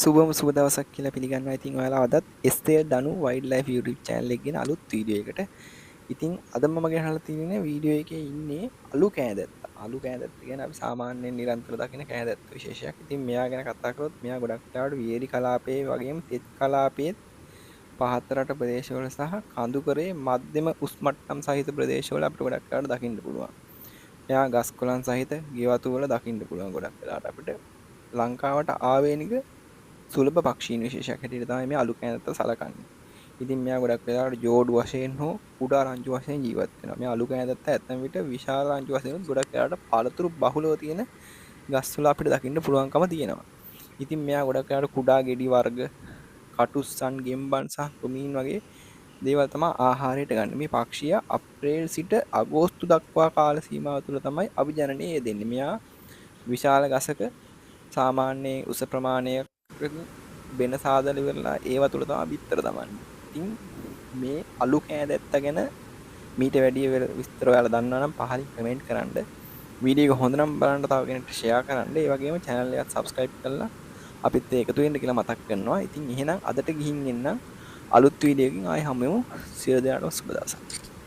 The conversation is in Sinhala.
සුබම සුබ දවසක් කියලා පිළිගන්නවා. ඉතින් ඔයාලා අදත් ස්තේ දනු වයිල්ඩ් ලයිෆ් YouTube channel එකේ ගෙන අලුත් වීඩියෝ එකකට. ඉතින් අද මම ගෙනහලා තියෙන්නේ වීඩියෝ එකේ ඉන්නේ අලු කෑදැත්ත. අලු කෑදැත්ත කියන්නේ අපි සාමාන්‍යයෙන් නිරන්තර දකින කෑදැත්ත විශේෂයක්. ඉතින් මෙයා ගැන කතා කරොත් මෙයා ගොඩක් වෙලාවට වියලි කලාපයේ වගේම තෙත් කලාපයේ පහත් රට ප්‍රදේශවල සහ කඳුකරේ මධ්‍යම උස් මට්ටම් සහිත ප්‍රදේශවල අපිට ගොඩක් වෙලාවට දකින්න පුළුවන්. මෙයා ගස් කොළන් සහිත ගෙවතු වල දකින්න පුළුවන් ගොඩක් වෙලාවට අපිට ලංකාවට ආවේනික සුලභ පක්ෂීන් විශේෂයක් හැටියට තමයි මේ අලු කෑදැත්ත සලකන්නේ. ඉතින් මෙයා ගොඩක් වෙලාවට ජෝඩු වශයෙන් හෝ කුඩා රංචු වශයෙන් ජීවත් වෙනවා. මේ අලු කෑදැත්ත ඇතැම් විට විශාල රංචු වශයෙන් ගොඩක් වෙලාවට පළතුරු බහුලව තියෙන ගස්වල අපිට දකින්න පුළුවන්කම තියෙනවා. ඉතින් මෙයා ගොඩක් වෙලාවට කුඩා ගෙඩි වර්ග, කටුස්සන්, ගෙම්බන් සහ කුමීන් වගේ දේවල් තමයි ආහාරයට ගන්න. මේ පක්ෂියා අප්‍රේල් සිට අගෝස්තු දක්වා කාල සීමාව තුළ තමයි අභිජනනය යෙදෙන්නේ. මෙයා විශාල ගසක සාමාන්‍ය උස ප්‍රමාණයක් බෙන සාදල ඉවරලා ඒව තුළ තමයි බිත්තර දමන්නේ. ඉතින් මේ අලු කෑදැත්ත ගැන මීට වැඩිය විස්තර ඔයාලා දන්නවා නම් පහලින් කමෙන්ට් කරන්න. වීඩියෝ එක හොඳ නම් බලන්න තව කෙනෙක්ට ෂෙයා කරන්න. ඒ වගේම channel එකත් subscribe කරලා අපිත් එකතු වෙන්න කියලා මතක් කරනවා. ඉතින් එහෙනම් අදට ගිහින් එන්න අලුත් වීඩියෝ එකකින් ආයෙ හමු වෙමු. සියලු දෙනාටම සුබ දවසක්.